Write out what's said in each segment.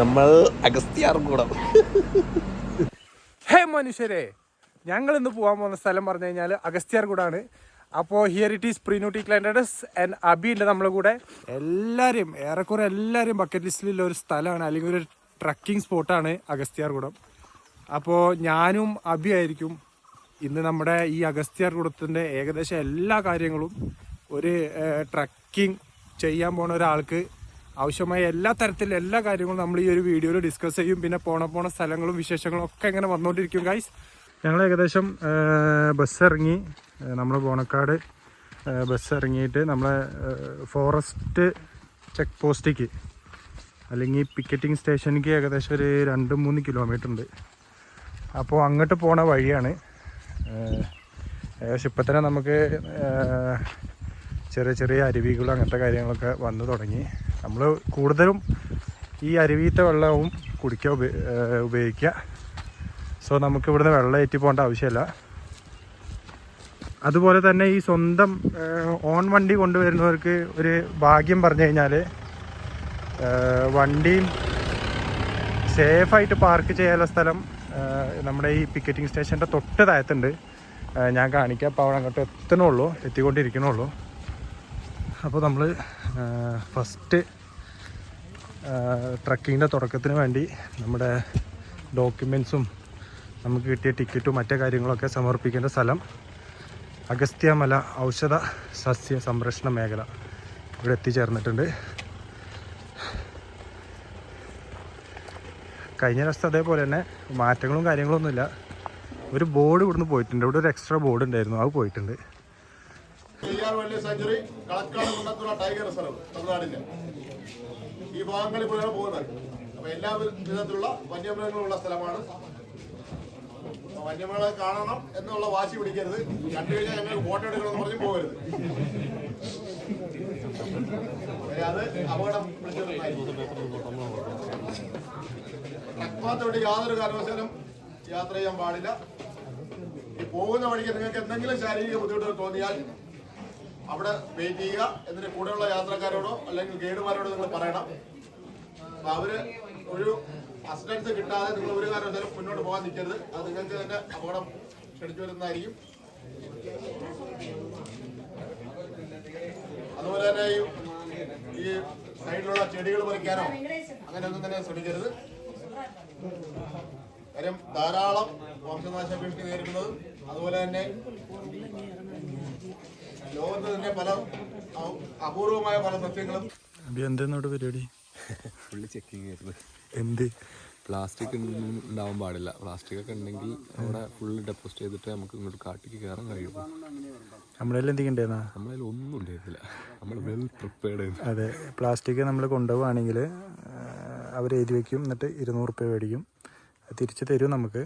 നമ്മൾ അഗസ്ത്യാർകൂടം. ഹേ മനുഷ്യരെ, ഞങ്ങൾ ഇന്ന് പോകാൻ പോകുന്ന സ്ഥലം പറഞ്ഞു കഴിഞ്ഞാൽ അഗസ്ത്യാർകൂടാണ്. അപ്പോൾ ഹിയർ ഇറ്റ് ഈസ് പ്രീനൂട്ടി ക്ലൈൻഡസ് ആൻഡ് അബി ഉണ്ട് നമ്മളെ കൂടെ. എല്ലാവരും ഏറെക്കുറെ എല്ലാവരും ബക്കറ്റ് ലിസ്റ്റിലുള്ള ഒരു സ്ഥലമാണ്, അല്ലെങ്കിൽ ഒരു ട്രക്കിംഗ് സ്പോട്ടാണ് അഗസ്ത്യാർകൂടം. അപ്പോൾ ഞാനും അബി ആയിരിക്കും ഇന്ന് നമ്മുടെ ഈ അഗസ്ത്യാർകൂടത്തിൻ്റെ ഏകദേശം എല്ലാ കാര്യങ്ങളും ഒരു ട്രക്കിംഗ് ചെയ്യാൻ പോണ ഒരാൾക്ക് ആവശ്യമായ എല്ലാ തരത്തിലുള്ള എല്ലാ കാര്യങ്ങളും നമ്മൾ ഈ ഒരു വീഡിയോയിൽ ഡിസ്കസ് ചെയ്യും. പിന്നെ പോണ സ്ഥലങ്ങളും വിശേഷങ്ങളും ഒക്കെ ഇങ്ങനെ വന്നുകൊണ്ടിരിക്കും ഗൈസ്. ഞങ്ങൾ ഏകദേശം ബസ് ഇറങ്ങി, നമ്മൾ ബോണക്കാട് ബസ് ഇറങ്ങിയിട്ട് നമ്മളെ ഫോറസ്റ്റ് ചെക്ക് പോസ്റ്റിക്ക് അല്ലെങ്കിൽ പിക്കറ്റിംഗ് സ്റ്റേഷനിലേക്ക് ഏകദേശം ഒരു 2-3 കിലോമീറ്റർ ഉണ്ട്. അപ്പോൾ അങ്ങോട്ട് പോണ വഴിയാണ്. ഏകദേശം ഇപ്പം തന്നെ നമുക്ക് ചെറിയ ചെറിയ അരുവികളും അങ്ങനത്തെ കാര്യങ്ങളൊക്കെ വന്നു തുടങ്ങി. നമ്മൾ കൂടുതലും ഈ അരുവിത്തെ വെള്ളവും കുടിക്കാൻ ഉപയോഗിക്കുക. സോ നമുക്ക് ഇവിടുന്ന് വെള്ളം ഏറ്റി പോകേണ്ട ആവശ്യമില്ല. അതുപോലെ തന്നെ ഈ സ്വന്തം ഓൺ വണ്ടി കൊണ്ടുവരുന്നവർക്ക് ഒരു ഭാഗ്യം പറഞ്ഞു കഴിഞ്ഞാൽ വണ്ടിയും സേഫായിട്ട് പാർക്ക് ചെയ്യാനുള്ള സ്ഥലം നമ്മുടെ ഈ പിക്കറ്റിംഗ് സ്റ്റേഷൻ്റെ തൊട്ട് താഴത്തുണ്ട്. ഞാൻ കാണിക്കാം. അപ്പോൾ അവിടെ അങ്ങോട്ട് എത്തിക്കൊണ്ടിരിക്കണുള്ളൂ. അപ്പോൾ നമ്മൾ ഫസ്റ്റ് ട്രക്കിങ്ങിൻ്റെ തുടക്കത്തിന് വേണ്ടി നമ്മുടെ ഡോക്യുമെൻറ്റ്സും നമുക്ക് കിട്ടിയ ടിക്കറ്റും മറ്റു കാര്യങ്ങളൊക്കെ സമർപ്പിക്കേണ്ട സ്ഥലം അഗസ്ത്യമല ഔഷധ സസ്യ സംരക്ഷണ മേഖല ഇവിടെ എത്തിച്ചേർന്നിട്ടുണ്ട്. കഴിഞ്ഞ ദിവസത്തെ അതേപോലെ തന്നെ മാറ്റങ്ങളും കാര്യങ്ങളൊന്നുമില്ല. ഒരു ബോർഡ് ഇവിടുന്ന് പോയിട്ടുണ്ട്. ഇവിടെ ഒരു എക്സ്ട്രാ ബോർഡ് ഉണ്ടായിരുന്നു, അത് പോയിട്ടുണ്ട്. സെഞ്ചുറി കളക്കാട് കുണ്ടത്തുള്ള ടൈഗർ റിസർവ് തമിഴ്നാടിന്റെ ഈ ഭാഗങ്ങളിൽ കൂടെയാണ് പോകുന്നത്. അപ്പൊ എല്ലാ വിധത്തിലുള്ള വന്യമൃഗങ്ങളുള്ള സ്ഥലമാണ്. വന്യമൃഗങ്ങളെ കാണണം എന്നുള്ള വാശി പിടിക്കരുത്. കണ്ടു കഴിഞ്ഞാൽ ഞങ്ങൾ ഫോട്ടോ എടുക്കണമെന്ന് പറഞ്ഞ് പോകരുത്. അത് അപകടം ട്രക്ക്പാത്തോട്ട് യാതൊരു കാരണവശാലും യാത്ര ചെയ്യാൻ പാടില്ല. ഈ പോകുന്ന വഴിക്ക് നിങ്ങൾക്ക് എന്തെങ്കിലും ശാരീരിക ബുദ്ധിമുട്ടുകൾ തോന്നിയാൽ അവിടെ വെയിറ്റ് ചെയ്യുക. എന്നിട്ട് കൂടെയുള്ള യാത്രക്കാരോടോ അല്ലെങ്കിൽ ഗൈഡുമാരോടോ നിങ്ങൾ പറയണം. അപ്പൊ അവര് ഒരു അസിസ്റ്റൻസ് കിട്ടാതെ നിങ്ങൾ ഒരു കാരണവശാലും മുന്നോട്ട് പോകാൻ നിൽക്കരുത്. അത് നിങ്ങൾക്ക് തന്നെ അപകടം ക്ഷണിച്ചു വരുന്നതായിരിക്കും. അതുപോലെ തന്നെ ഈ സൈഡിലുള്ള ചെടികൾ പറിക്കാനോ അങ്ങനെയൊന്നും തന്നെ ശ്രമിക്കരുത്. കാര്യം ധാരാളം വംശനാശ ഭീഷണി നേരിടുന്നതും അതുപോലെ തന്നെ ലോകത്ത് തന്നെ പല അപൂർവമായ പല സസ്യങ്ങളും. എന്തെന്നോട് പരിപാടി ഫുള്ള് ചെക്കിങ് ആയിരുന്നു. എന്ത് പ്ലാസ്റ്റിക് ഉണ്ടാവാൻ പാടില്ല. പ്ലാസ്റ്റിക് ഒക്കെ ഉണ്ടെങ്കിൽ അവിടെ ഫുള്ള് ഡെപ്പോസിറ്റ് ചെയ്തിട്ട് നമുക്ക് ഇങ്ങോട്ട് കാട്ടിക്ക് കയറാൻ കഴിയുള്ളൂ. നമ്മളെല്ലാം എന്തെങ്കിലും നമ്മളതിൽ ഒന്നും ഉണ്ടായിരുന്നില്ല. നമ്മൾ വെൽ പ്രിപ്പയർഡ് ആയിരുന്നു. അതെ, പ്ലാസ്റ്റിക് നമ്മൾ കൊണ്ടുപോവുകയാണെങ്കിൽ അവർ എഴുതി വയ്ക്കും, എന്നിട്ട് 200 രൂപ മേടിക്കും. തിരിച്ച് തരും നമുക്ക്.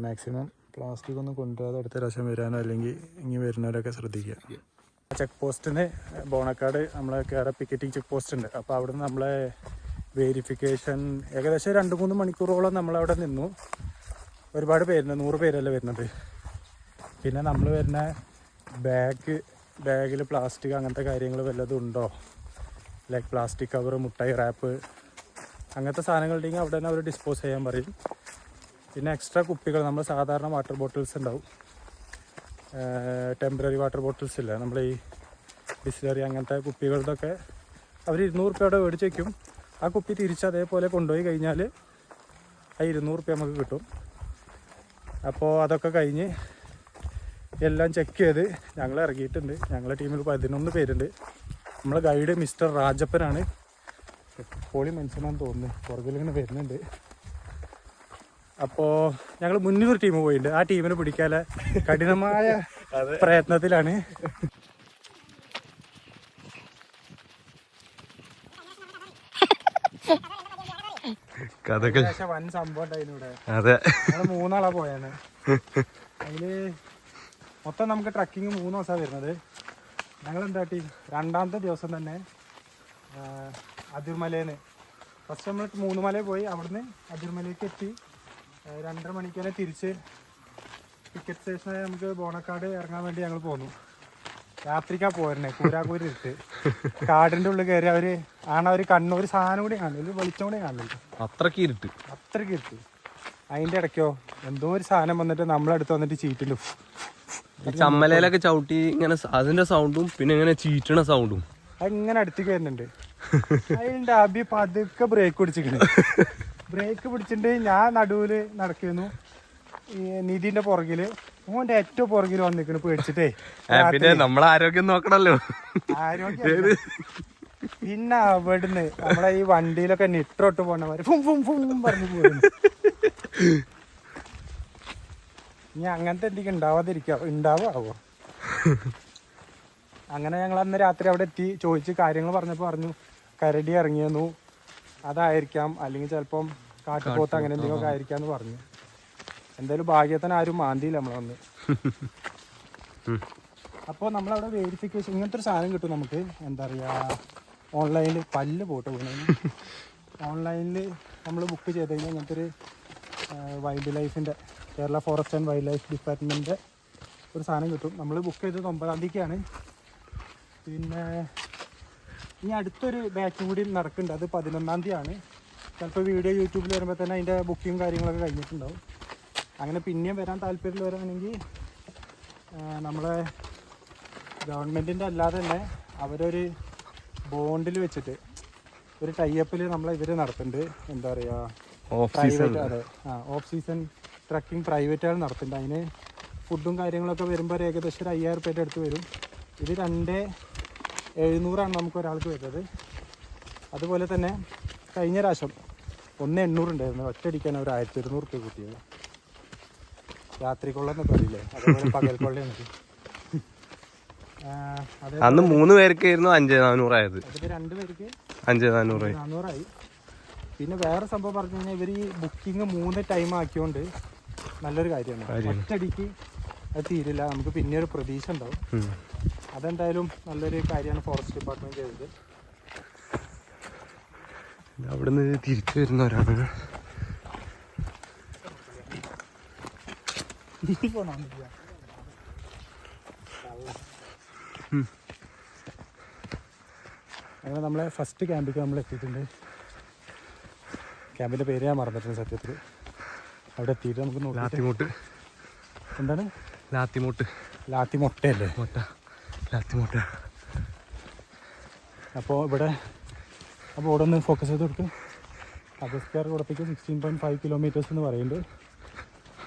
മാക്സിമം പ്ലാസ്റ്റിക് ഒന്നും കൊണ്ടുവരാതെ അടുത്ത പ്രാവശ്യം വരാനോ അല്ലെങ്കിൽ ഇനി വരുന്നവരൊക്കെ ശ്രദ്ധിക്കുക. ചെക്ക് പോസ്റ്റിന് ബോണക്കാട് നമ്മളെ കയറി പിക്കറ്റിംഗ് ചെക്ക് പോസ്റ്റ് ഉണ്ട്. അപ്പോൾ അവിടെ നിന്ന് നമ്മളെ വെരിഫിക്കേഷൻ ഏകദേശം 2-3 മണിക്കൂറോളം നമ്മളവിടെ നിന്നു. ഒരുപാട് പേരുണ്ട്, 100 പേരല്ലേ വരുന്നത്. പിന്നെ നമ്മൾ വരുന്ന ബാഗിൽ പ്ലാസ്റ്റിക് അങ്ങനത്തെ കാര്യങ്ങൾ വല്ലതും ഉണ്ടോ, ലൈക്ക് പ്ലാസ്റ്റിക് കവർ, മുട്ടായി റാപ്പ് അങ്ങനത്തെ സാധനങ്ങളുണ്ടെങ്കിൽ അവിടെ തന്നെ അവർ ഡിസ്പോസ് ചെയ്യാൻ പറയും. പിന്നെ എക്സ്ട്രാ കുപ്പികൾ, നമ്മൾ സാധാരണ വാട്ടർ ബോട്ടിൽസ് ഉണ്ടാവും, ടെമ്പററി വാട്ടർ ബോട്ടിൽസ് ഇല്ല, നമ്മൾ ഈ ബിസ്ലറി അങ്ങനത്തെ കുപ്പികളുടെയൊക്കെ അവർ 200 രൂപയുടെ മേടിച്ച് വയ്ക്കും. ആ കുപ്പി തിരിച്ച് അതേപോലെ കൊണ്ടുപോയി കഴിഞ്ഞാൽ ആ 200 രൂപ നമുക്ക് കിട്ടും. അപ്പോൾ അതൊക്കെ കഴിഞ്ഞ് എല്ലാം ചെക്ക് ചെയ്ത് ഞങ്ങൾ ഇറങ്ങിയിട്ടുണ്ട്. ഞങ്ങളുടെ ടീമിൽ 11 പേരുണ്ട്. നമ്മളെ ഗൈഡ് മിസ്റ്റർ രാജപ്പനാണ്. പോളി മനുഷ്യനാണെന്ന് തോന്നുന്നു, പുറകിലിങ്ങനെ വരുന്നുണ്ട്. അപ്പോൾ ഞങ്ങൾ മുന്നൊരു ടീം പോയിട്ടുണ്ട്. ആ ടീമിനെ പിടിക്കാനുള്ള കഠിനമായ പ്രയത്നത്തിലാണ്. വൻ സംഭവം ഉണ്ടായിരുന്നു ഇവിടെ. ഞങ്ങൾ 3 ആളാ പോയാണ്. അതില് മൊത്തം നമുക്ക് ട്രക്കിങ് 3 ദിവസമാണ് വരുന്നത്. ഞങ്ങൾ എന്താട്ടി 2ാമത്തെ ദിവസം തന്നെ അതിർമലേന്ന് ഫസ്റ്റ് നമ്മൾ 3 മല പോയി, അവിടുന്ന് അതിർമലയ്ക്ക് എത്തി. 2:30 മണിക്ക് തന്നെ തിരിച്ച് ടിക്കറ്റ് സ്റ്റേഷനിൽ നമുക്ക് ബോണക്കാട് ഇറങ്ങാൻ വേണ്ടി ഞങ്ങൾ പോന്നു. രാത്രിക്കാ പോരണേ കൂരാകൂരി ഇട്ട് കാടിന്റെ ഉള്ളിൽ കയറി അവര് ഒരു കണ്ണൂർ സാധനം കൂടി കാണില്ല, വെളിച്ചം കൂടി കാണില്ല, അത്രക്ക് ഇരുട്ട്. അത്രയ്ക്ക് ഇരുട്ട്. അതിന്റെ ഇടയ്ക്കോ എന്തോ ഒരു സാധനം വന്നിട്ട് നമ്മളടുത്ത് വന്നിട്ട് ചീറ്റിട്ടു. ഈ ചമ്മലയിലൊക്കെ ചവിട്ടി ഇങ്ങനെ അതിന്റെ സൗണ്ടും പിന്നെ ഇങ്ങനെ ചീറ്റണ സൗണ്ടും അതിങ്ങനെ അടുത്തേക്ക് വരുന്നുണ്ട്. അതിന്റെ അബി പതുക്കെ ബ്രേക്ക് പിടിച്ചിട്ടുണ്ട്. ബ്രേക്ക് പിടിച്ചിട്ട് ഞാൻ നടുവില് നടക്കുന്നു, ഈ നിധിന്റെ പുറകില്, ഓന്റെ ഏറ്റവും പുറകിൽ വന്നിക്കണ് പേടിച്ചിട്ടേ. പിന്നെ നമ്മളെ ആരോഗ്യം നോക്കണല്ലോ. ആരോഗ്യം പിന്നെ അവിടുന്ന് നമ്മളെ ഈ വണ്ടിയിലൊക്കെ നിട്ടോട്ട് പോണവര് ഫും ഫും ഫും പറഞ്ഞു പോയിരുന്നു. ഇനി അങ്ങനത്തെ എന്തെങ്കിലും ഉണ്ടാവോ. അങ്ങനെ ഞങ്ങൾ അന്ന് രാത്രി അവിടെ എത്തി ചോദിച്ച് കാര്യങ്ങൾ പറഞ്ഞപ്പോൾ പറഞ്ഞു കരടി ഇറങ്ങിയെന്നു, അതായിരിക്കാം, അല്ലെങ്കിൽ ചിലപ്പം കാട്ടുപോത്ത് അങ്ങനെ എന്തെങ്കിലുമൊക്കെ ആയിരിക്കാന്ന് പറഞ്ഞു. എന്തായാലും ഭാഗ്യത്തിന് ആരും മാന്തിയില്ല നമ്മളെ വന്ന്. അപ്പോൾ നമ്മളവിടെ വെരിഫിക്കേഷൻ ഇങ്ങനത്തെ ഒരു സാധനം കിട്ടും നമുക്ക്. എന്താ പറയുക, ഓൺലൈനിൽ പല്ല് പോട്ട് പോകുന്നത് ഓൺലൈനിൽ നമ്മൾ ബുക്ക് ചെയ്ത് കഴിഞ്ഞാൽ ഇങ്ങനത്തെ ഒരു വൈൽഡ് ലൈഫിൻ്റെ Kerala forest and wild life ഡിപ്പാർട്ട്മെൻറ്റിൻ്റെ ഒരു സാധനം കിട്ടും. നമ്മൾ ബുക്ക് ചെയ്തത് 9-ാം തീയതിക്കാണ്. പിന്നെ ഇനി അടുത്തൊരു ബാച്ചും കൂടി നടക്കുന്നുണ്ട്, അത് 11-ാം തീയതിയാണ്. ചിലപ്പോൾ വീഡിയോ യൂട്യൂബിൽ വരുമ്പോൾ തന്നെ അതിൻ്റെ ബുക്കിങ് കാര്യങ്ങളൊക്കെ കഴിഞ്ഞിട്ടുണ്ടാവും. അങ്ങനെ പിന്നെയും വരാൻ താല്പര്യമുള്ളവരാണെങ്കിൽ നമ്മളെ ഗവൺമെൻറ്റിൻ്റെ അല്ലാതെ തന്നെ അവരൊരു ബോണ്ടിൽ വെച്ചിട്ട് ഒരു ടൈപ്പിൽ നമ്മളെ ഇവർ നടത്തുന്നുണ്ട്. എന്താ പറയുക, പ്രൈവറ്റ്, അതെ, ഓഫ് സീസൺ ട്രക്കിംഗ് പ്രൈവറ്റുകൾ നടത്തുന്നുണ്ട്. അതിന് ഫുഡും കാര്യങ്ങളൊക്കെ വരുമ്പോൾ ഏകദേശം ഒരു 5000 രൂപയുടെ അടുത്ത് വരും. ഇത് 2700 നമുക്ക് ഒരാൾക്ക് വരുന്നത്. അതുപോലെ തന്നെ കഴിഞ്ഞ പ്രാവശ്യം 1800 ഉണ്ടായിരുന്നു, ഒറ്റയടിക്കാൻ അവർ 1200 രൂപ കൂട്ടിയത്. രാത്രിക്കൊള്ളെന്നൊക്കെ അറിയില്ലേ, അതേപോലെ പകൽക്കൊള്ളയാണ്. അന്ന് 3 പേർക്കായിരുന്നു 5400 ആയത്. അതിപ്പോൾ 2 പേർക്ക് 5400 ആയി. പിന്നെ വേറെ സംഭവം പറഞ്ഞു കഴിഞ്ഞാൽ ഇവർ ഈ ബുക്കിംഗ് 3 ടൈം ആക്കിയോണ്ട് നല്ലൊരു കാര്യമാണ്. ഒറ്റയടിക്ക് അത് തീരില്ല, നമുക്ക് പിന്നെ ഒരു പ്രതീക്ഷ ഉണ്ടാവും. അതെന്തായാലും നല്ലൊരു കാര്യമാണ് ഫോറസ്റ്റ് ഡിപ്പാർട്ട്മെന്റ് ചെയ്തത്. അവിടുന്ന് തിരിച്ചു വരുന്നവരാണ്. അങ്ങനെ നമ്മളെ ഫസ്റ്റ് ക്യാമ്പിലേക്ക് നമ്മൾ എത്തിയിട്ടുണ്ട്. ക്യാമ്പിൻ്റെ പേര് ഞാൻ മറന്നിട്ടുണ്ട് സത്യത്തിൽ. അവിടെ എത്തിയിട്ട് നമുക്ക് ലാത്തിമോട്ട്. എന്താണ് ലാത്തിമൊട്ടയല്ലേ? ലാത്തിമോട്ട. അപ്പോൾ ഇവിടെ ഒന്ന് ഫോക്കസ് ചെയ്ത് കൊടുക്കും. അഗസ്ത്യാർ കൂടത്തേക്ക് 16.5 കിലോമീറ്റേഴ്സ് എന്ന് പറയുന്നുണ്ട്.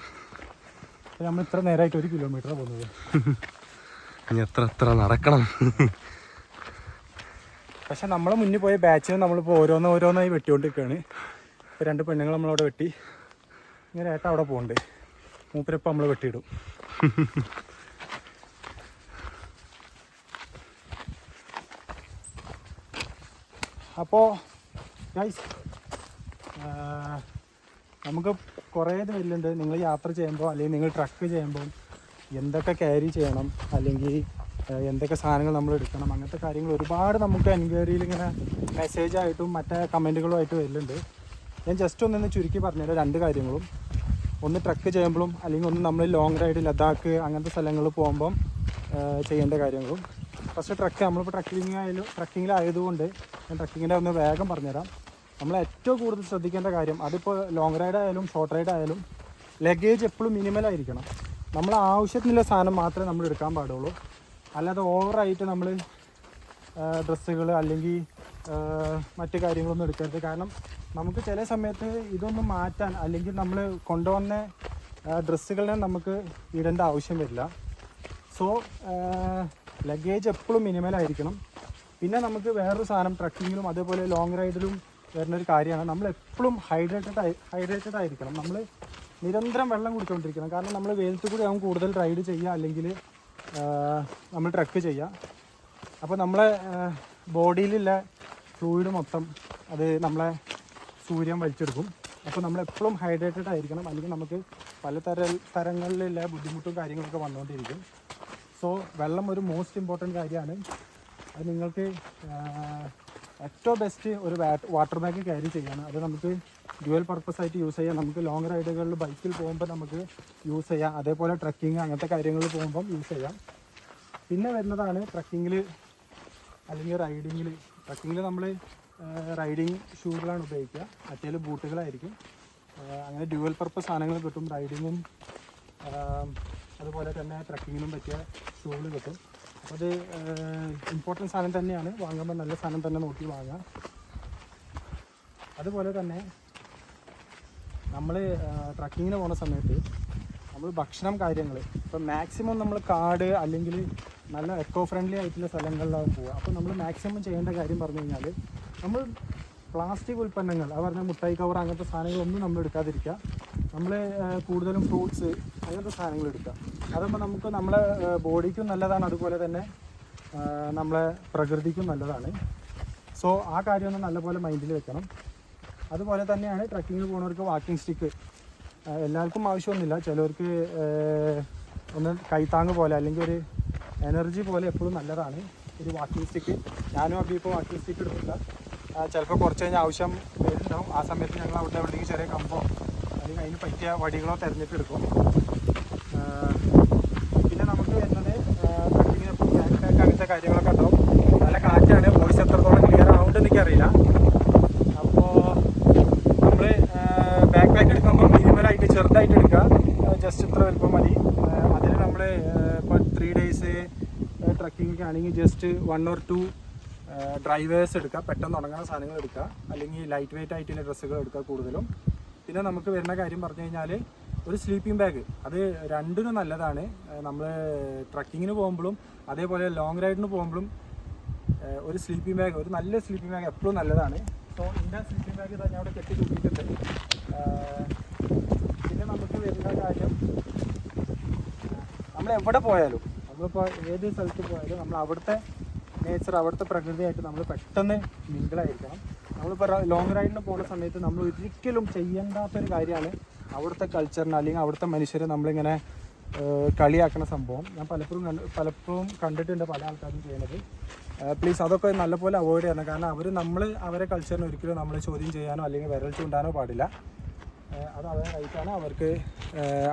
അപ്പോൾ നമ്മൾ ഇത്ര നേരമായിട്ട് 1 കിലോമീറ്ററാണ് പോകുന്നത്. ഇനി എത്ര നടക്കണം. പക്ഷെ നമ്മളെ മുന്നിൽ പോയ ബാച്ചിന് നമ്മളിപ്പോൾ ഓരോന്നായി വെട്ടിക്കൊണ്ടിരിക്കുകയാണ്. ഇപ്പോൾ 2 പെണ്ണുങ്ങൾ നമ്മളവിടെ വെട്ടി, ഇങ്ങനെ ഏട്ടാ അവിടെ പോകുന്നുണ്ട്. മൂപ്പരപ്പം നമ്മൾ വെട്ടിയിടും. അപ്പോൾ ഗൈസ്, നമുക്ക് കുറേ ഇതിലുണ്ട്. നിങ്ങൾ യാത്ര ചെയ്യുമ്പോൾ അല്ലെങ്കിൽ നിങ്ങൾ ട്രക്ക് ചെയ്യുമ്പോൾ എന്തൊക്കെ ക്യാരി ചെയ്യണം, അല്ലെങ്കിൽ എന്തൊക്കെ സാധനങ്ങൾ നമ്മൾ എടുക്കണം, അങ്ങനത്തെ കാര്യങ്ങൾ ഒരുപാട് നമുക്ക് എൻക്വയറിയിൽ ഇങ്ങനെ മെസ്സേജായിട്ടും മറ്റേ കമൻറ്റുകളുമായിട്ട് വരുന്നുണ്ട്. ഞാൻ ജസ്റ്റ് ഒന്നൊന്ന് ചുരുക്കി പറഞ്ഞുതരാം 2 കാര്യങ്ങളും. ഒന്ന് ട്രക്ക് ചെയ്യുമ്പോഴും അല്ലെങ്കിൽ ഒന്ന് നമ്മൾ ലോങ് റൈഡ് ലഡാക്ക് അങ്ങനത്തെ സ്ഥലങ്ങളിൽ പോകുമ്പം ചെയ്യേണ്ട കാര്യങ്ങളും. ഫസ്റ്റ് നമ്മളിപ്പോൾ ട്രക്കിങ്ങിലായതുകൊണ്ട് ഞാൻ ട്രക്കിങ്ങിൻ്റെ ഒന്ന് വേഗം പറഞ്ഞുതരാം. നമ്മൾ ഏറ്റവും കൂടുതൽ ശ്രദ്ധിക്കേണ്ട കാര്യം, അതിപ്പോൾ ലോങ് റൈഡ് ആയാലും ഷോർട്ട് റൈഡ് ആയാലും, ലഗേജ് എപ്പോഴും മിനിമലായിരിക്കണം. നമ്മൾ ആവശ്യത്തിനുള്ള സാധനം മാത്രമേ നമ്മൾ എടുക്കാൻ പാടുള്ളൂ. അല്ലാതെ ഓവറായിട്ട് നമ്മൾ ഡ്രസ്സുകൾ അല്ലെങ്കിൽ മറ്റു കാര്യങ്ങളൊന്നും എടുക്കരുത്. കാരണം നമുക്ക് ചില സമയത്ത് ഇതൊന്നും മാറ്റാൻ അല്ലെങ്കിൽ നമ്മൾ കൊണ്ടുവന്ന ഡ്രസ്സുകളെ നമുക്ക് ഇടേണ്ട ആവശ്യം വരില്ല. സോ ലഗേജ് എപ്പോഴും മിനിമലായിരിക്കണം. പിന്നെ നമുക്ക് വേറൊരു സാധനം ട്രക്കിങ്ങിലും അതേപോലെ ലോങ് റൈഡിലും വരുന്നൊരു കാര്യമാണ്, നമ്മൾ എപ്പോഴും ഹൈഡ്രേറ്റഡ് ആയിരിക്കണം. നമ്മൾ നിരന്തരം വെള്ളം കുടിച്ചുകൊണ്ടിരിക്കണം. കാരണം നമ്മൾ വെയിലത്ത് കൂടി ആവും കൂടുതൽ റൈഡ് ചെയ്യുക അല്ലെങ്കിൽ നമ്മൾ ട്രക്ക് ചെയ്യുക. അപ്പോൾ നമ്മളെ ബോഡിയിലുള്ള ഫ്ലൂയിഡ് മൊത്തം അത് നമ്മളെ സൂര്യൻ വലിച്ചെടുക്കും. അപ്പോൾ നമ്മളെപ്പോഴും ഹൈഡ്രേറ്റഡ് ആയിരിക്കണം, അല്ലെങ്കിൽ നമുക്ക് പല തരങ്ങളിലുള്ള ബുദ്ധിമുട്ടും കാര്യങ്ങളൊക്കെ വന്നുകൊണ്ടിരിക്കും. സോ വെള്ളം ഒരു മോസ്റ്റ് ഇമ്പോർട്ടൻറ്റ് കാര്യമാണ്. അത് നിങ്ങൾക്ക് ഏറ്റവും ബെസ്റ്റ് ഒരു വാട്ടർ ബാഗ് ക്യാരി ചെയ്യാണ്. അത് നമുക്ക് ഡ്യുവൽ പർപ്പസ് ആയിട്ട് യൂസ് ചെയ്യാം. നമുക്ക് ലോങ് റൈഡുകളിൽ ബൈക്കിൽ പോകുമ്പോൾ നമുക്ക് യൂസ് ചെയ്യാം. അതേപോലെ ട്രക്കിങ് അങ്ങനത്തെ കാര്യങ്ങളിൽ പോകുമ്പം യൂസ് ചെയ്യാം. പിന്നെ വരുന്നതാണ് ട്രക്കിങ്ങിൽ അല്ലെങ്കിൽ റൈഡിങ്ങിൽ. ട്രക്കിങ്ങിൽ നമ്മൾ റൈഡിങ് ഷൂകളാണ് ഉപയോഗിക്കുക, മറ്റേതിൽ ബൂട്ടുകളായിരിക്കും. അങ്ങനെ ഡ്യുവൽ പർപ്പസ് സാധനങ്ങൾ കിട്ടും. റൈഡിങ്ങും അതുപോലെ തന്നെ ട്രക്കിങ്ങിനും പറ്റിയ ഷൂകൾ കിട്ടും. അപ്പോൾ അത് ഇമ്പോർട്ടൻറ്റ് സാധനം തന്നെയാണ്. വാങ്ങുമ്പോൾ നല്ല സാധനം തന്നെ നോക്കി വാങ്ങാം. അതുപോലെ തന്നെ നമ്മൾ ട്രക്കിങ്ങിന് പോകുന്ന സമയത്ത് നമ്മൾ ഭക്ഷണം കാര്യങ്ങൾ ഇപ്പോൾ മാക്സിമം നമ്മൾ കാട് അല്ലെങ്കിൽ നല്ല എക്കോ ഫ്രണ്ട്ലി ആയിട്ടുള്ള സ്ഥലങ്ങളിലാവും പോവുക. അപ്പോൾ നമ്മൾ മാക്സിമം ചെയ്യേണ്ട കാര്യം പറഞ്ഞു കഴിഞ്ഞാൽ നമ്മൾ പ്ലാസ്റ്റിക് ഉൽപ്പന്നങ്ങൾ, അത് പറഞ്ഞാൽ മുട്ടായി കവർ അങ്ങനത്തെ സാധനങ്ങളൊന്നും നമ്മൾ എടുക്കാതിരിക്കുക. നമ്മൾ കൂടുതലും ഫ്രൂട്ട്സ് അങ്ങനത്തെ സാധനങ്ങൾ എടുക്കുക. അതാകുമ്പോൾ നമുക്ക് നമ്മളെ ബോഡിക്കും നല്ലതാണ്, അതുപോലെ തന്നെ നമ്മളെ പ്രകൃതിക്കും നല്ലതാണ്. സോ ആ കാര്യമൊന്നും നല്ലപോലെ മൈൻഡിൽ വെക്കണം. അതുപോലെ തന്നെയാണ് ട്രക്കിങ്ങിൽ പോകുന്നവർക്ക് വാക്കിംഗ് സ്റ്റിക്ക് എല്ലാവർക്കും ആവശ്യമൊന്നുമില്ല. ചിലവർക്ക് ഒന്ന് കൈത്താങ് പോലെ അല്ലെങ്കിൽ ഒരു എനർജി പോലെ എപ്പോഴും നല്ലതാണ് ഒരു വാക്കിംഗ് സ്റ്റിക്ക്. ഞാനും അപ്പോൾ ഇപ്പോൾ വാക്കിംഗ് സ്റ്റിക്ക് എടുത്തില്ല. ചിലപ്പോൾ കുറച്ച് കഴിഞ്ഞാൽ ആവശ്യം വരുന്നുണ്ടാവും. ആ സമയത്ത് ഞങ്ങൾ അവിടെ എവിടെയെങ്കിലും ചെറിയ കമ്പോ അല്ലെങ്കിൽ അതിന് പറ്റിയ വടികളോ തിരഞ്ഞെടുക്കും. പിന്നെ നമുക്ക് വരുന്നത് ട്രക്കിങ്ങിന് എപ്പോൾ ബാക്ക് പാക്ക് അങ്ങനത്തെ കാര്യങ്ങളൊക്കെ ഉണ്ടാവും. നല്ല കാറ്റാണ്, വോയിസ് എത്രത്തോളം ക്ലിയർ ആവുന്നുണ്ട് എനിക്കറിയില്ല. അപ്പോൾ നമ്മൾ ബാക്ക് പാക്ക് എടുക്കുമ്പോൾ മിനിമലായിട്ട് ചെറുതായിട്ട് എടുക്കുക, ജസ്റ്റ് ഇത്ര വലുപ്പം മതി. അതിൽ നമ്മൾ ഇപ്പോൾ 3 days ട്രക്കിംഗ് ആണെങ്കിൽ ജസ്റ്റ് 1 or 2 ഡ്രൈവേഴ്സ് എടുക്കുക, പെട്ടെന്ന് ഉണങ്ങുന്ന സാധനങ്ങൾ എടുക്കുക, അല്ലെങ്കിൽ ലൈറ്റ് വെയിറ്റ് ആയിട്ടുള്ള ഡ്രസ്സുകൾ എടുക്കുക കൂടുതലും. പിന്നെ നമുക്ക് വരുന്ന കാര്യം പറഞ്ഞു കഴിഞ്ഞാൽ ഒരു സ്ലീപ്പിംഗ് ബാഗ്, അത് രണ്ടിനും നല്ലതാണ്. നമ്മൾ ട്രക്കിങ്ങിന് പോകുമ്പോഴും അതേപോലെ ലോങ് റൈഡിന് പോകുമ്പോഴും ഒരു സ്ലീപ്പിംഗ് ബാഗ്, ഒരു നല്ല സ്ലീപ്പിംഗ് ബാഗ് എപ്പോഴും നല്ലതാണ്. സോ ഇതിൻ്റെ സ്ലീപ്പിംഗ് ബാഗ് ഞാൻ അവിടെ കെട്ടി തൂക്കിയിട്ടുണ്ട്. പിന്നെ നമുക്ക് വരുന്ന കാര്യം, നമ്മൾ എവിടെ പോയാലും, നമ്മളിപ്പോൾ ഏത് സ്ഥലത്ത് പോയാലും നമ്മൾ അവിടുത്തെ നേച്ചർ, അവിടുത്തെ പ്രകൃതിയായിട്ട് നമ്മൾ പെട്ടെന്ന് മിങ്കിളായിരിക്കണം. നമ്മളിപ്പോൾ ലോങ് റൈഡിന് പോകുന്ന സമയത്ത് നമ്മൾ ഒരിക്കലും ചെയ്യേണ്ടാത്തൊരു കാര്യമാണ് അവിടുത്തെ കൾച്ചറിന് അല്ലെങ്കിൽ അവിടുത്തെ മനുഷ്യരെ നമ്മളിങ്ങനെ കളിയാക്കുന്ന സംഭവം. ഞാൻ പലപ്പോഴും കണ്ടിട്ടുണ്ട് പല ആൾക്കാരും ചെയ്യുന്നത്. പ്ലീസ് അതൊക്കെ നല്ലപോലെ അവോയ്ഡ് ചെയ്യണം. കാരണം അവരെ കൾച്ചറിന് ഒരിക്കലും നമ്മൾ ചോദ്യം ചെയ്യാനോ അല്ലെങ്കിൽ വിരൽ ചൂണ്ടാനോ പാടില്ല. അത് അവരെ റൈറ്റാണ്, അവർക്ക്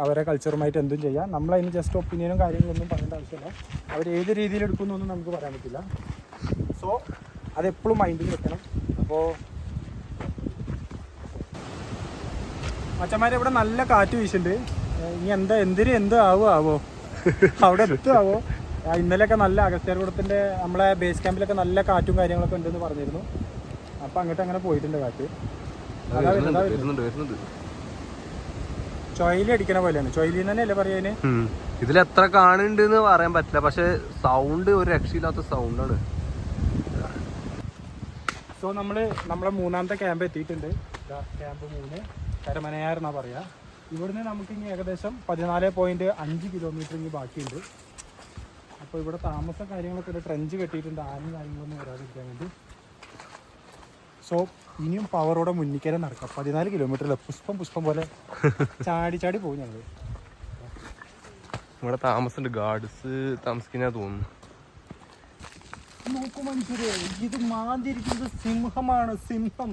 അവരെ കൾച്ചറുമായിട്ട് എന്തും ചെയ്യാം. നമ്മളതിന് ജസ്റ്റ് ഒപ്പീനിയനും കാര്യങ്ങളൊന്നും പറയേണ്ട ആവശ്യമില്ല. അവർ ഏത് രീതിയിൽ എടുക്കുന്നൊന്നും നമുക്ക് പറയാൻ പറ്റില്ല. സോ അതെപ്പോഴും മൈൻഡിൽ വെക്കണം. അപ്പോൾ മച്ചന്മാരെ ഇവിടെ നല്ല കാറ്റ് വീശുന്നുണ്ട്. ഇനി എന്ത് ആവോ അവിടെ എത്തുമാവോ. ഇന്നലെയൊക്കെ നല്ല അഗസ്ത്യാർകൂടത്തിൻ്റെ നമ്മളെ ബേസ് ക്യാമ്പിലൊക്കെ നല്ല കാറ്റും കാര്യങ്ങളൊക്കെ ഉണ്ടെന്ന് പറഞ്ഞിരുന്നു. അപ്പം അങ്ങോട്ട് അങ്ങനെ പോയിട്ടുണ്ട് കാറ്റ്. ചൊയിലി അടിക്കണ പോലെയാണ്. ചൊയിലി തന്നെയല്ലേ പറയാന്. ഇതിൽ എത്ര കാണുന്നുണ്ട് എന്ന് പറയാൻ പറ്റില്ല, പക്ഷെ സൗണ്ട് ഒരു രക്ഷയില്ലാത്ത സൗണ്ടാണ്. സോ നമ്മളെ 3ാമത്തെ ക്യാമ്പ് എത്തിയിട്ടുണ്ട്. ക്യാമ്പ് 3 കരമനയാർ എന്നാ പറയാ. ഇവിടുന്ന് നമുക്ക് ഇനി ഏകദേശം 14.5 കിലോമീറ്റർ ഇനി ബാക്കിയുണ്ട്. അപ്പോൾ ഇവിടെ താമസ കാര്യങ്ങളൊക്കെ ഒരു ട്രെഞ്ച് കെട്ടിയിട്ടുണ്ട്, ആനയും കാര്യങ്ങളൊന്നും വരാതിരിക്കാൻ വേണ്ടി. സോ ഇനിയും പവറോടെ മുന്നിക്കരെ നടക്കാം. 14 കിലോമീറ്ററിൽ പുഷ്പം പോലെ ചാടി പോകും ഞങ്ങൾ. ഇവിടെ താമസമുണ്ട്, ഗാർഡ്സ് താമസിക്കുന്ന തോന്നുന്നു. നോക്കൂ മനുഷ്യരെ, ഇത് മാന്തിരിക്കുന്നത് സിംഹമാണ്. സിംഹം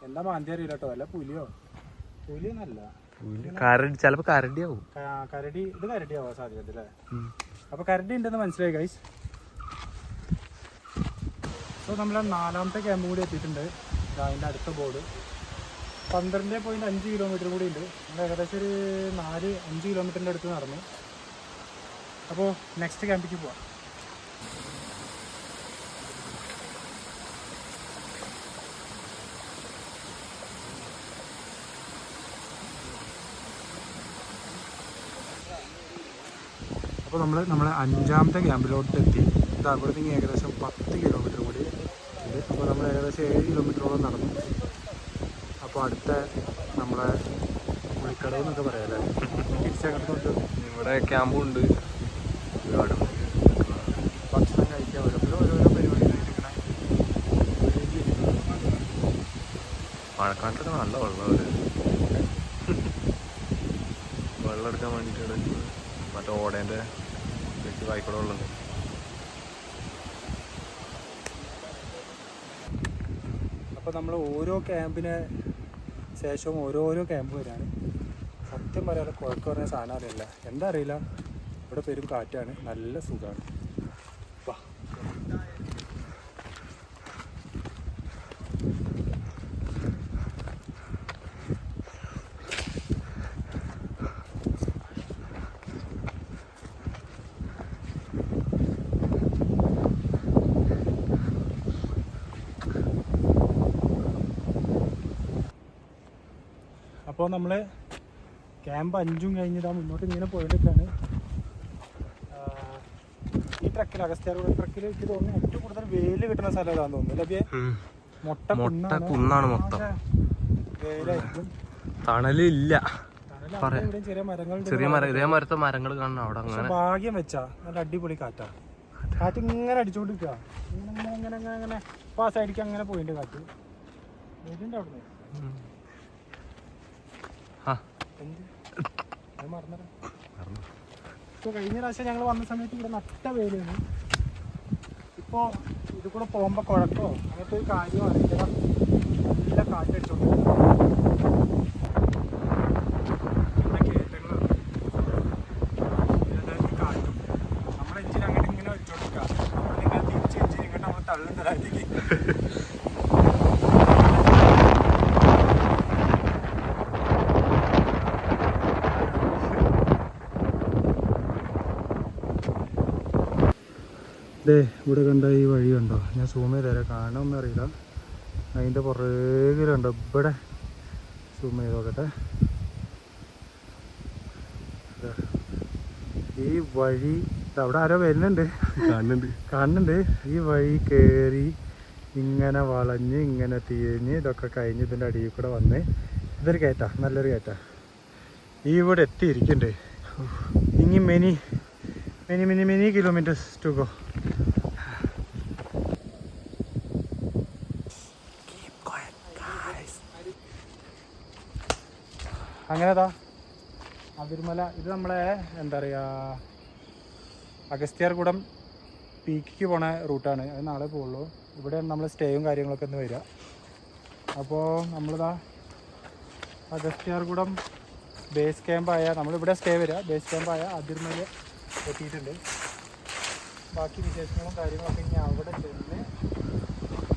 എന്താ മാന്തി അറിയില്ല കേട്ടോ. അല്ല പുലിയൊന്നല്ല, ചിലപ്പോ കരടിയാവും. ഇത് കരടിയാവാൻ സാധ്യത അല്ലേ. അപ്പൊ കരടി ഉണ്ടെന്ന് മനസ്സിലായി ഗൈസ്. സോ നമ്മൾ 4ാമത്തെ ക്യാമ്പ് കൂടി എത്തിയിട്ടുണ്ട്. അതിൻ്റെ അടുത്ത ബോർഡ് 12.5 കിലോമീറ്റർ കൂടി ഉണ്ട്. നമ്മൾ ഏകദേശം ഒരു 4-5 കിലോമീറ്ററിൻ്റെ അടുത്ത് നടന്നു. അപ്പോൾ നെക്സ്റ്റ് ക്യാമ്പിലേക്ക് പോവാം. അപ്പോൾ നമ്മളെ 5ാമത്തെ ക്യാമ്പിലോട്ട് എത്തി. ഇത് അവിടെ നിന്ന് ഏകദേശം 10 കിലോമീറ്റർ കൂടി ഉണ്ട്. അപ്പോൾ നമ്മൾ ഏകദേശം 7 കിലോമീറ്ററോളം നടന്നു. അപ്പോൾ അടുത്ത നമ്മളെ കുളിക്കടവ് എന്നൊക്കെ പറയാമല്ലേ, തിരിച്ചങ്ങോട്ട് ഇവിടെ ക്യാമ്പുണ്ട്. ഭക്ഷണം കഴിക്കാൻ ഓരോരോ പരിപാടികളായിരിക്കണേ. മഴക്കാലത്തൊക്കെ നല്ല വെള്ളം എടുക്കാൻ വേണ്ടിയിട്ട് മറ്റേ ഓടേൻ്റെ വെച്ച് വായിക്കൂടെ വെള്ളം. അപ്പോൾ നമ്മൾ ഓരോ ക്യാമ്പിന് ശേഷവും ഓരോരോ ക്യാമ്പ് വരാണ്. സത്യം പറയാതെ കുഴക്കം പറഞ്ഞ സാധനം അറിയില്ല, എന്താ അറിയില്ല. ഇവിടെ പെരും കാറ്റാണ്, നല്ല സുഖമാണ്. അപ്പോൾ നമ്മൾ ക്യാമ്പ് 5 കഴിഞ്ഞിട്ട് മുന്നോട്ട് ഇങ്ങനെ പോയിട്ടൊക്കെയാണ്. ഈ ട്രക്കിൽ അഗസ്ത്യാർകൂടം ട്രക്കിൽ എനിക്ക് തോന്നുന്നു ഏറ്റവും കൂടുതൽ വെയിൽ കിട്ടുന്ന സ്ഥലം ഏതാണെന്ന് തോന്നുന്നു അല്ലേ? മൊട്ട കുന്നാണ് മൊത്തം, വെയിലായിരിക്കും, തണലില്ല. ചെറിയ മരങ്ങൾ, ഇതേ മരത്തെ മരങ്ങൾ കാണണം അവിടെ. അങ്ങനെ ഭാഗ്യം വെച്ചാ നല്ല അടിപൊളി കാറ്റാ. കാറ്റ് ഇങ്ങനെ അടിച്ചോണ്ടിരിക്കുക, ഇങ്ങനെ ഇങ്ങനെ ഇങ്ങനെ ഇങ്ങനെ അപ്പോൾ ആ സൈഡിലേക്ക് അങ്ങനെ പോയിട്ടുണ്ട് കാറ്റ്. വരുന്നുണ്ട് അവിടെ നിന്ന്. മറന്നോ? ഇപ്പോൾ കഴിഞ്ഞ പ്രാവശ്യം ഞങ്ങൾ വന്ന സമയത്ത് ഇവിടെ നട്ട വെയിലാണ്. ഇപ്പോൾ ഇത് കൂടെ പോകുമ്പോൾ കുഴപ്പമോ അങ്ങനത്തെ ഒരു കാര്യമോ അറിയില്ല, നല്ല കാറ്റടിച്ചോണ്ട് കാറ്റും നമ്മുടെ എഞ്ചിൻ അങ്ങോട്ട് ഇങ്ങനെ വെച്ചോണ്ടിരിക്കുക. അപ്പോൾ നിങ്ങൾ തിരിച്ച് എഞ്ചിൻ ഇങ്ങോട്ട് നമ്മൾ തള്ളുന്നതായിരിക്കും. ഇവിടെ കണ്ട ഈ വഴി കണ്ടോ? ഞാൻ സൂം ചെയ്ത് തരാം, കാണാനൊന്നും അറിയില്ല. അതിൻ്റെ പുറകിലുണ്ടോ, ഇവിടെ സൂം ചെയ്ത് നോക്കട്ടെ. ഈ വഴി അവിടെ ആരോ വരുന്നുണ്ട്, കാണുന്നുണ്ട്. ഈ വഴി കയറി ഇങ്ങനെ വളഞ്ഞ് ഇങ്ങനെ തിരിഞ്ഞ് ഇതൊക്കെ കഴിഞ്ഞ് ഇതിൻ്റെ അടിയിൽ കൂടെ വന്ന് ഇതൊരു കയറ്റാ, നല്ലൊരു കയറ്റാ. ഇവിടെ എത്തിയിരിക്കുന്നുണ്ട്. ഇനി മെനി കിലോമീറ്റേഴ്സ് ടു ഗോ. അങ്ങനെതാ അതിർമല, ഇത് നമ്മളെ എന്താ പറയുക അഗസ്ത്യാർകൂടം പീക്കിക്ക് പോണ റൂട്ടാണ്. അത് നാളെ പോകുള്ളൂ. ഇവിടെയാണ് നമ്മൾ സ്റ്റേയും കാര്യങ്ങളൊക്കെ ഒന്ന് വരിക. അപ്പോൾ നമ്മളിതാ അഗസ്ത്യാർകൂടം ബേസ് ക്യാമ്പായ, നമ്മളിവിടെ സ്റ്റേ വരിക, ബേസ് ക്യാമ്പായ അതിർമല എത്തിയിട്ടുണ്ട്. ബാക്കി വിശേഷങ്ങളും കാര്യങ്ങളൊക്കെ ഇനി അവിടെ ചെന്ന്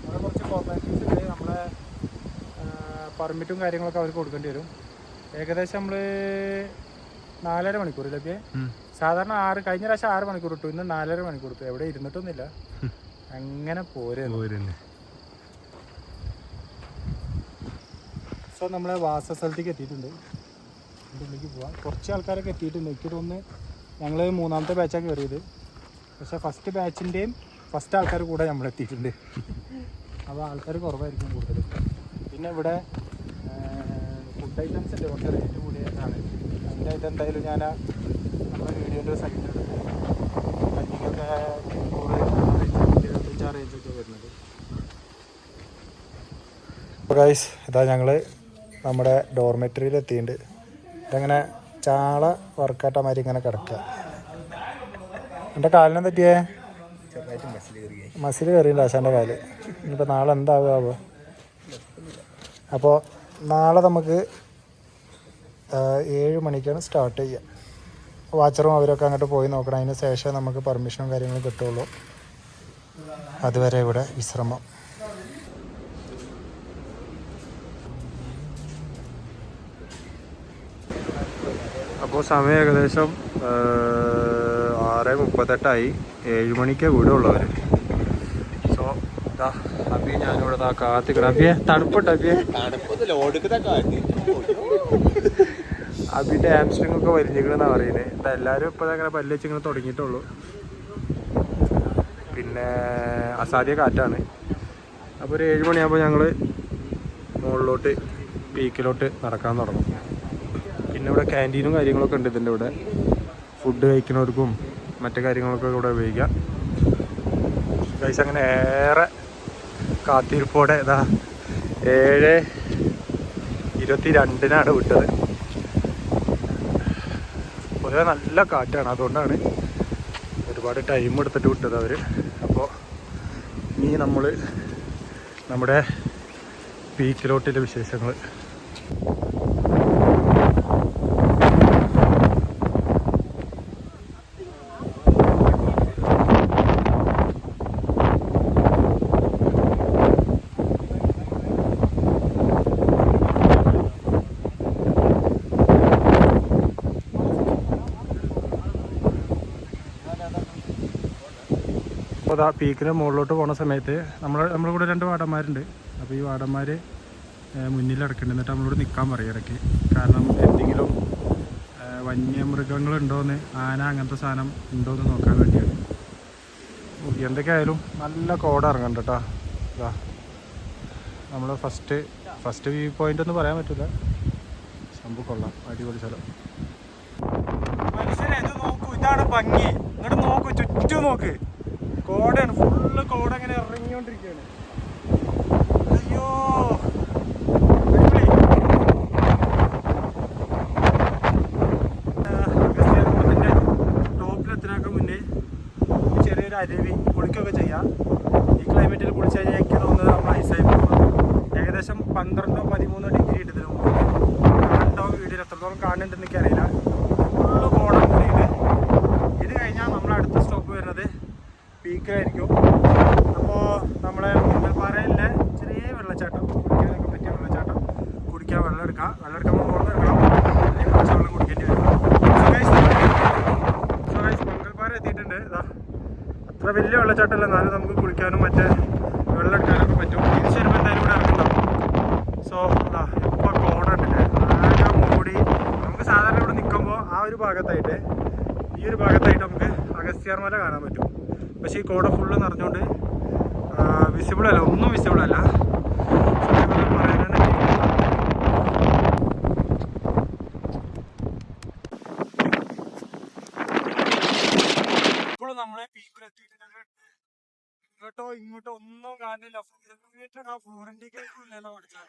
അവിടെ കുറച്ച് ഫോർമാലിറ്റീസ് ഉണ്ട്. നമ്മളെ പെർമിറ്റും കാര്യങ്ങളൊക്കെ അവർക്ക് കൊടുക്കേണ്ടി വരും. ഏകദേശം നമ്മൾ 4.5 മണിക്കൂർ ഇതൊക്കെ സാധാരണ 6, കഴിഞ്ഞ പ്രാവശ്യം 6 മണിക്കൂർ ഇട്ടു, ഇന്ന് 4.5 മണിക്കൂർ ഇട്ടു. എവിടെ ഇരുന്നിട്ടൊന്നുമില്ല, അങ്ങനെ പോരുന്നു. സോ നമ്മളെ വാസസ്ഥലത്തേക്ക് എത്തിയിട്ടുണ്ട്. അതിൻ്റെ ഉള്ളിലേക്ക് പോവാം. കുറച്ച് ആൾക്കാരൊക്കെ എത്തിയിട്ടുണ്ട്. എനിക്ക് തോന്നുന്നു ഞങ്ങൾ 3ാമത്തെ ബാച്ചാണ് കയറിയത്. പക്ഷേ ഫസ്റ്റ് ബാച്ചിൻ്റെയും ഫസ്റ്റ് ആൾക്കാർ കൂടെ നമ്മളെത്തിയിട്ടുണ്ട്. അപ്പോൾ ആൾക്കാർ കുറവായിരിക്കും കൂടുതൽ. പിന്നെ ഇവിടെ ഫുഡ് ഐറ്റംസ് ഉണ്ട്, കുറച്ച് റേറ്റ് കൂടിയതാണ്. അതിൻ്റെ ആയിട്ട് എന്തായാലും ഞാൻ നമ്മുടെ വീഡിയോൻ്റെ സൈഡിലുണ്ട്. കഞ്ഞിക്കൊക്കെ 125 റേഞ്ചൊക്കെ വരുന്നത്. അപ്പോൾ ഗൈസ് ഇതാ ഞങ്ങൾ നമ്മുടെ ഡോർമെറ്ററിയിൽ എത്തിയിട്ടുണ്ട്. ഇതങ്ങനെ ചാള വർക്കാട്ട മാതിരി ഇങ്ങനെ കിടക്കുക. എൻ്റെ കാലിനെ പറ്റിയേ മസിൽ കയറിയില്ല ആശാൻ്റെ കാല്. ഇനിയിപ്പോൾ നാളെ എന്താകുമോ. അപ്പോൾ നാളെ നമുക്ക് 7 മണിക്കാണ് സ്റ്റാർട്ട് ചെയ്യുക. വാച്ചറും അവരൊക്കെ അങ്ങോട്ട് പോയി നോക്കണം. അതിന് ശേഷം നമുക്ക് പെർമിഷനും കാര്യങ്ങളും കിട്ടുള്ളൂ. അതുവരെ ഇവിടെ വിശ്രമം. അപ്പോൾ സമയം ഏകദേശം 6:38. 7 മണിക്കേ വിടുള്ളവർ. സോ ഇതാ അബി ഞാനിവിടെ കാത്തിക്കണം. അബിയെ തണുപ്പുണ്ട്? അബിയെ അബിൻ്റെ ഹാംസ്ട്രിങ് ഒക്കെ വലിഞ്ഞിക്കണെന്നാണ് പറയുന്നത്. എന്താ എല്ലാവരും ഇപ്പോൾ അങ്ങനെ പല്ല് വെച്ച് ഇങ്ങനെ തുടങ്ങിയിട്ടുള്ളൂ. പിന്നെ അസാധ്യ കാറ്റാണ്. അപ്പോൾ ഒരു 7 മണിയാകുമ്പോൾ ഞങ്ങൾ മുകളിലോട്ട് പീക്കിലോട്ട് നടക്കാൻ തുടങ്ങും. പിന്നെ ഇവിടെ ക്യാൻറ്റീനും കാര്യങ്ങളൊക്കെ ഉണ്ട്. ഇതിൻ്റെ ഇവിടെ ഫുഡ് കഴിക്കുന്നവർക്കും മറ്റു കാര്യങ്ങളൊക്കെ ഇവിടെ ഉപയോഗിക്കാം. ഗൈസ് അങ്ങനെ ഏറെ കാത്തിരിപ്പോടെ ഇതാ 7:22 വിട്ടത്. പൊതുവെ നല്ല കാറ്റാണ്, അതുകൊണ്ടാണ് ഒരുപാട് ടൈം എടുത്തിട്ട് വിട്ടത് അവർ. അപ്പോൾ ഇനി നമ്മൾ നമ്മുടെ പീക്കിലോട്ടിലെ വിശേഷങ്ങൾ. അപ്പോൾ അതാ പീക്കിന് മുകളിലോട്ട് പോകുന്ന സമയത്ത് നമ്മുടെ കൂടെ 2 വാർഡന്മാരുണ്ട്. അപ്പോൾ ഈ വാർഡന്മാർ മുന്നിൽ ഇടക്കുന്നുണ്ട്. എന്നിട്ട് നമ്മളോട് നിൽക്കാൻ പറയും ഇടയ്ക്ക്. കാരണം എന്തെങ്കിലും വന്യമൃഗങ്ങളുണ്ടോയെന്ന്, ആന അങ്ങനത്തെ സാധനം ഉണ്ടോയെന്ന് നോക്കാൻ വേണ്ടിയാണ്. എന്തൊക്കെയായാലും നല്ല കോട ഇറങ്ങുന്നുണ്ട് കേട്ടോ. ഇതാ നമ്മൾ ഫസ്റ്റ് വ്യൂ പോയിന്റ് ഒന്നും പറയാൻ പറ്റില്ല. സംഭവം കൊള്ളാം, അടിപൊളി സ്ഥലം. മനുഷ്യനെ ഇത് നോക്കൂ, ഇതാണ് ഭംഗി. ഇങ്ങോട്ട് നോക്കൂ, ചുറ്റും നോക്ക്, കോടയാണ്, ഫുള്ള് കോട ഇങ്ങനെ ഇറങ്ങിക്കൊണ്ടിരിക്കുകയാണ്. അയ്യോ അഗസ്ത്യാർകൂടത്തിൻ്റെ ടോപ്പിലെത്തിനൊക്കെ മുന്നേ ചെറിയൊരു അരുവി കുളിക്കുകയൊക്കെ ചെയ്യാം. ഈ ക്ലൈമറ്റിൽ കുളിച്ച് കഴിഞ്ഞാൽ എനിക്ക് തോന്നുന്നത് നമ്മൾ ഐസായി പോകും. ഏകദേശം 12-13 ഡിഗ്രി ഇട്ടതിന് മുമ്പ് കാണുന്നുണ്ടാവും. വീഡിയോയിൽ എത്രത്തോളം കാണുന്നുണ്ടെന്ന് എനിക്കറിയില്ല. ഫുള്ള് കോട കൂടിയിട്ട് ഇത് കഴിഞ്ഞാൽ നമ്മൾ അടുത്ത സ്റ്റോപ്പ് വരുന്നത് പീക്കിലായിരിക്കും. അപ്പോൾ നമ്മളെ മുങ്ങൽപ്പാറയിലെ ചെറിയ വെള്ളച്ചാട്ടം, കുടിക്കാനൊക്കെ പറ്റിയ വെള്ളച്ചാട്ടം, കുടിക്കാൻ വെള്ളം എടുക്കാം മുകളിൽ എടുക്കണം, അല്ലെങ്കിൽ കുറച്ച് വെള്ളം കുടിക്കേണ്ടി വരും. മുങ്ങൽപ്പാറ എത്തിയിട്ടുണ്ട്. ഇതാ അത്ര വലിയ വെള്ളച്ചാട്ടമല്ല, എന്നാലും നമുക്ക് കുളിക്കാനും മറ്റേ വെള്ളം എടുക്കാനൊക്കെ പറ്റും. തിരിച്ച് വരുമ്പോൾ എന്തായാലും ഇവിടെ ഇറങ്ങുന്നുണ്ടാവും. സോ ഇപ്പോൾ കോട ഉണ്ടല്ലേ, ആകെ മൂടി. നമുക്ക് സാധാരണ ഇവിടെ നിൽക്കുമ്പോൾ ആ ഒരു ഭാഗത്തായിട്ട്, ഈ ഒരു ഭാഗത്തായിട്ട് നമുക്ക് അഗസ്ത്യാർമല കാണാൻ പറ്റും. പക്ഷേ ഈ കോട ഫുള്ള് നിറഞ്ഞുകൊണ്ട് വിസിബിൾ അല്ല, ഒന്നും വിസിബിൾ അല്ല. പറയാനാണ് ഇപ്പോഴും നമ്മളെ പീക്കിലെത്തിയിട്ട് ഇങ്ങോട്ടോ ഒന്നും കാണില്ല. ഫ്ലോറിൻ്റെല്ലോ പഠിച്ചാൽ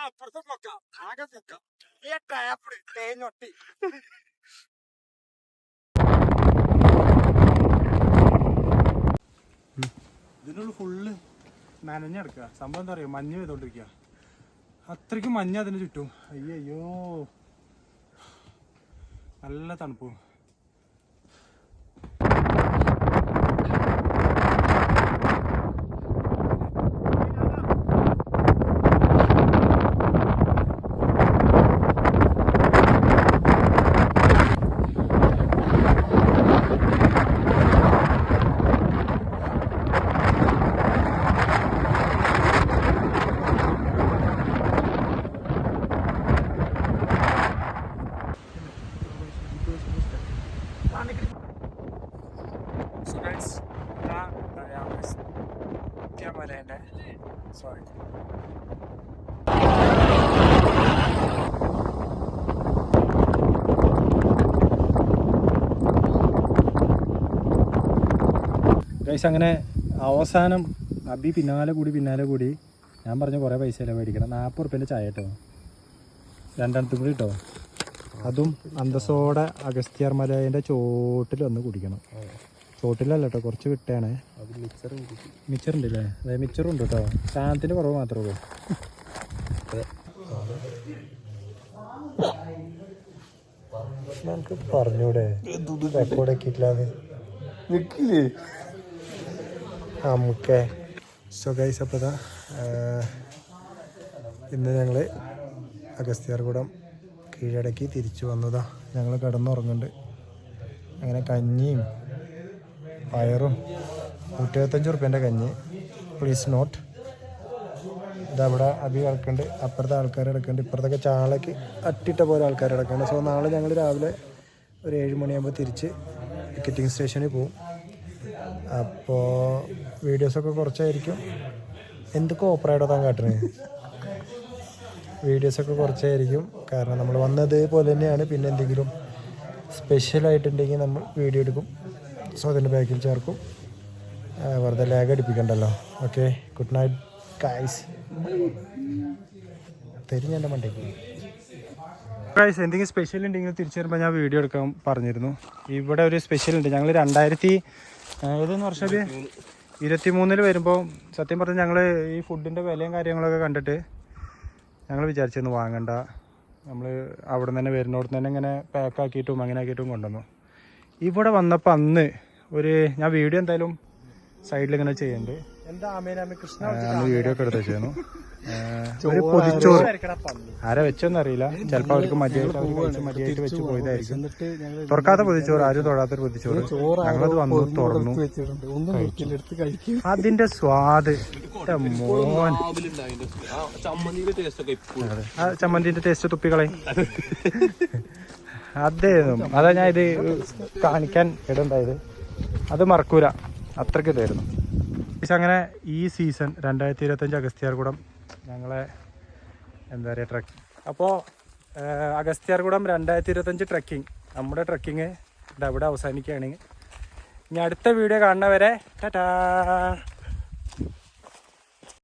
അപ്പുറത്തും പൊക്കാം, ആകെ പൊക്കാം. ഈ ടാപ്പ് തേഞ്ഞൊട്ടി. ഇതിനുള്ള ഫുള്ള് നനഞ്ഞെടുക്കുക. സംഭവം എന്താ പറയുക, മഞ്ഞ് പെയ്തോണ്ടിരിക്കുക. അത്രയ്ക്കും മഞ്ഞ് അതിന് ചുറ്റും. അയ്യോ നല്ല തണുപ്പ്. Sorry. ഗൈസ്, അങ്ങനെ അവസാനം അബി പിന്നാലെ കൂടി ഞാൻ പറഞ്ഞ കുറേ പൈസ അല്ലേ മേടിക്കണം. 40 ഉറുപ്പ്യൻ്റെ ചായ കേട്ടോ, 2 കൂടി കേട്ടോ. അതും അന്തസ്സോടെ അഗസ്ത്യാർമലേൻ്റെ ചോട്ടിൽ വന്ന് കുടിക്കണം. ചോട്ടിലല്ല കേട്ടോ, കുറച്ച് വിട്ടാണ്. മിച്ചറുണ്ട് അല്ലേ? അതെ, മിച്ചറുണ്ട് കേട്ടോ. സാധനത്തിൻ്റെ കുറവ് മാത്രമേ ഉള്ളൂ. നമുക്ക് പറഞ്ഞൂടെ റെക്കോർഡ് ആക്കിയിട്ടില്ലാതെ നമുക്ക്. സോ ഗൈസ്, അപ്പോൾ ഇതാ ഇന്ന് ഞങ്ങൾ അഗസ്ത്യാർകൂടം കീഴടക്കി തിരിച്ചു വന്നതാ. ഞങ്ങൾ കിടന്നുറങ്ങുന്നുണ്ട്. അങ്ങനെ കഞ്ഞിയും പയറും 125 ഉറുപ്പ്യൻ്റെ കഞ്ഞി, പ്ലീസ് നോട്ട്. ഇതവിടെ അബി കിടക്കുന്നുണ്ട്, അപ്പുറത്തെ ആൾക്കാർ കിടക്കുന്നുണ്ട്, ഇപ്പുറത്തൊക്കെ ചാളയ്ക്ക് അട്ടിട്ട പോലെ ആൾക്കാർ കിടക്കുന്നുണ്ട്. സോ നാളെ ഞങ്ങൾ രാവിലെ ഒരു 7 മണിയാകുമ്പോൾ തിരിച്ച് ടിക്കറ്റിംഗ് സ്റ്റേഷനിൽ പോവും. അപ്പോൾ വീഡിയോസൊക്കെ കുറച്ചായിരിക്കും. എന്തൊക്കെ ഓപ്പറായിട്ടോ താൻ കാട്ടുന്നത്? വീഡിയോസൊക്കെ കുറച്ചായിരിക്കും, കാരണം നമ്മൾ വന്നത് പോലെ തന്നെയാണ്. പിന്നെ എന്തെങ്കിലും സ്പെഷ്യലായിട്ടുണ്ടെങ്കിൽ നമ്മൾ വീഡിയോ എടുക്കും. സോ അതിൻ്റെ ബാക്കിൽ ചേർക്കും, വെറുതെ ലാഗ് അടിപ്പിക്കണ്ടല്ലോ. Okay, good night guys. തരും എൻ്റെ മണ്ടേക്ക് ഗൈസ്. എന്തെങ്കിലും സ്പെഷ്യൽ ഉണ്ടെങ്കിൽ തിരിച്ചു വരുമ്പോൾ ഞാൻ വീഡിയോ എടുക്കാൻ പറഞ്ഞിരുന്നു. ഇവിടെ ഒരു സ്പെഷ്യൽ ഉണ്ട്. ഞങ്ങൾ 2000 വർഷം 23 വരുമ്പോൾ സത്യം പറഞ്ഞാൽ ഞങ്ങൾ ഈ ഫുഡിൻ്റെ വിലയും കാര്യങ്ങളൊക്കെ കണ്ടിട്ട് ഞങ്ങൾ വിചാരിച്ചിരുന്നു വാങ്ങണ്ട, നമ്മൾ അവിടെ നിന്ന് തന്നെ വരുന്നോടത്ത് തന്നെ ഇങ്ങനെ പാക്കാക്കിയിട്ടും അങ്ങനെ ആക്കിയിട്ടും കൊണ്ടുവന്നു. ഇവിടെ വന്നപ്പോൾ അന്ന് ഞാൻ വീഡിയോ എന്തായാലും സൈഡിൽ ഇങ്ങനെ ചെയ്യുന്നുണ്ട്. എന്താ ആമേനാമേ കൃഷ്ണ വീഡിയോ ഒക്കെ എടുത്ത് വെച്ചിരുന്നു. ഒരു പൊതിച്ചോറ് ആരാ വെച്ചോന്ന് അറിയില്ല. ചിലപ്പോ അവർക്ക് മതിയായിട്ട് വെച്ച് പോയതായിരിക്കും. തുറക്കാത്ത പൊതിച്ചോറ്, ആരും തൊടാത്തൊരു പൊതിച്ചോറ്. ഞങ്ങളത് വന്നു തുറന്നു. അതിന്റെ സ്വാദ് മോൻ. ആ ചമ്മന്തിന്റെ ടേസ്റ്റ് തുപ്പികളെ അതേന്നും. അതാ ഞാൻ ഇത് കാണിക്കാൻ ഇടണ്ടായത്. അത് മറക്കൂല, അത്രയ്ക്ക് ഇതായിരുന്നു. പക്ഷെ അങ്ങനെ ഈ സീസൺ 2025 അഗസ്ത്യാർകൂടം ഞങ്ങളെ എന്താ പറയുക ട്രക്ക്. അപ്പോൾ അഗസ്ത്യാർകൂടം 2025 ട്രക്കിംഗ്, നമ്മുടെ ട്രക്കിങ് ഇവിടെ അവസാനിക്കുകയാണ്. ഇനി അടുത്ത വീഡിയോ കാണുന്നവരെ ടാറ്റാ.